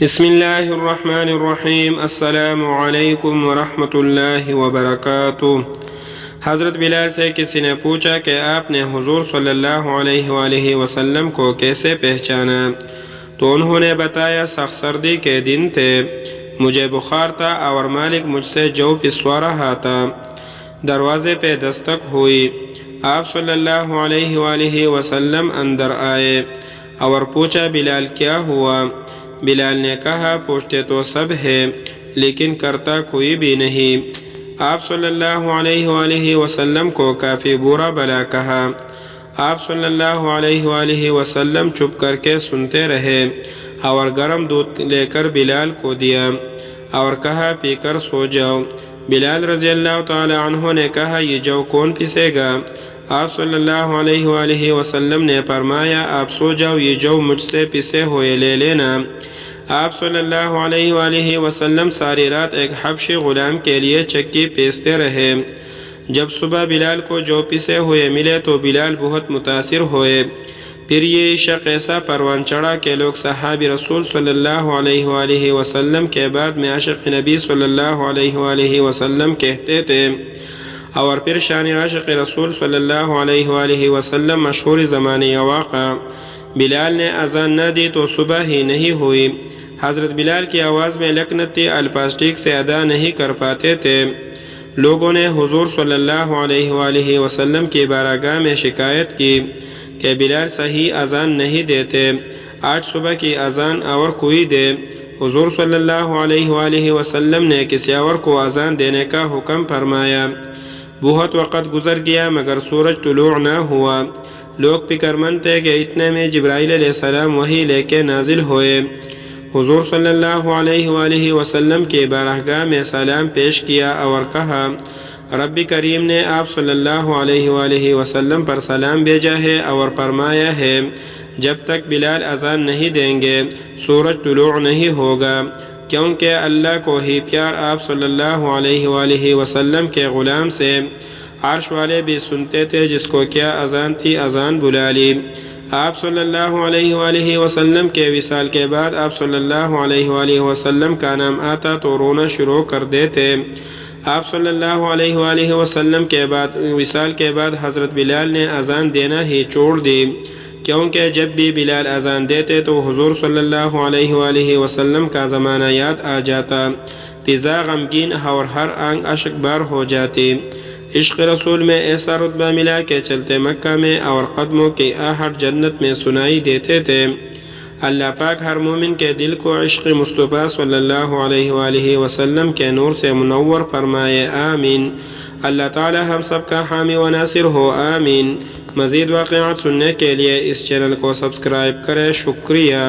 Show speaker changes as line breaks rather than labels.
بسم اللہ الرحمن الرحیم۔ السلام علیکم ورحمۃ اللہ وبرکاتہ۔ حضرت بلال سے کسی نے پوچھا کہ آپ نے حضور صلی اللہ علیہ وآلہ وسلم کو کیسے پہچانا؟ تو انہوں نے بتایا سخت سردی کے دن تھے، مجھے بخار تھا اور مالک مجھ سے جو پسوا رہا تھا۔ دروازے پہ دستک ہوئی، آپ صلی اللہ علیہ وآلہ وسلم اندر آئے اور پوچھا بلال کیا ہوا؟ بلال نے کہا پوچھتے تو سب ہے لیکن کرتا کوئی بھی نہیں۔ آپ صلی اللہ علیہ وآلہ وسلم کو کافی برا بھلا کہا۔ آپ صلی اللہ علیہ وآلہ وسلم چپ کر کے سنتے رہے اور گرم دودھ لے کر بلال کو دیا اور کہا پی کر سو جاؤ۔ بلال رضی اللہ تعالی عنہ نے کہا یہ جو کون پیسے گا؟ آپ صلی اللہ علیہ وآلہ وسلم نے فرمایا آپ سو جاؤ، یہ جو مجھ سے پسے ہوئے لے لینا۔ آپ صلی اللہ علیہ وآلہ وسلم ساری رات ایک حبشی غلام کے لیے چکی پیستے رہے۔ جب صبح بلال کو جو پسے ہوئے ملے تو بلال بہت متاثر ہوئے۔ پھر یہ عشق ایسا پروان چڑھا کہ لوگ صحابی رسول صلی اللہ علیہ وآلہ وسلم کے بعد میں عاشق نبی صلی اللہ علیہ وآلہ وسلم کہتے تھے، اور پھر شان عاشق رسول صلی اللہ علیہ وآلہ وسلم مشہور زمانیہ واقعہ۔ بلال نے اذان نہ دی تو صبح ہی نہیں ہوئی۔ حضرت بلال کی آواز میں لکنت تھی، الفاظ ٹھیک سے ادا نہیں کر پاتے تھے۔ لوگوں نے حضور صلی اللہ علیہ وآلہ وسلم کی بارگاہ میں شکایت کی کہ بلال صحیح اذان نہیں دیتے، آج صبح کی اذان اور کوئی دے۔ حضور صلی اللہ علیہ وآلہ وسلم نے کسی اور کو اذان دینے کا حکم فرمایا۔ بہت وقت گزر گیا مگر سورج طلوع نہ ہوا۔ لوگ فکر مند تھے کہ اتنے میں جبرائیل علیہ السلام وحی لے کے نازل ہوئے۔ حضور صلی اللہ علیہ وآلہ وسلم کی بارگاہ میں سلام پیش کیا اور کہا رب کریم نے آپ صلی اللہ علیہ وآلہ وسلم پر سلام بھیجا ہے اور فرمایا ہے جب تک بلال اذان نہیں دیں گے سورج طلوع نہیں ہوگا، کیونکہ اللہ کو ہی پیار آپ صلی اللہ علیہ وآلہ وسلم کے غلام سے عرش والے بھی سنتے تھے، جس کو کیا اذان تھی اذان بلا لی۔ آپ صلی اللہ علیہ وآلہ وسلم کے وصال کے بعد آپ صلی اللہ علیہ وآلہ وسلم کا نام آتا تو رونا شروع کر دیتے۔ آپ صلی اللہ علیہ وآلہ وسلم کے بعد وصال کے بعد حضرت بلال نے اذان دینا ہی چھوڑ دی، کیونکہ جب بھی بلال اذان دیتے تو حضور صلی اللہ علیہ وآلہ وسلم کا زمانہ یاد آ جاتا، فضا غمگین اور ہر آنکھ اشک بار ہو جاتی۔ عشق رسول میں ایسا رتبہ ملا کہ چلتے مکہ میں اور قدموں کی آہٹ جنت میں سنائی دیتے تھے۔ اللہ پاک ہر مومن کے دل کو عشق مصطفیٰ صلی اللہ علیہ وآلہ وسلم کے نور سے منور فرمائے، آمین۔ اللہ تعالی ہم سب کا حامی و ناصر ہو، آمین۔ مزید واقعات سننے کے لیے اس چینل کو سبسکرائب کریں، شکریہ۔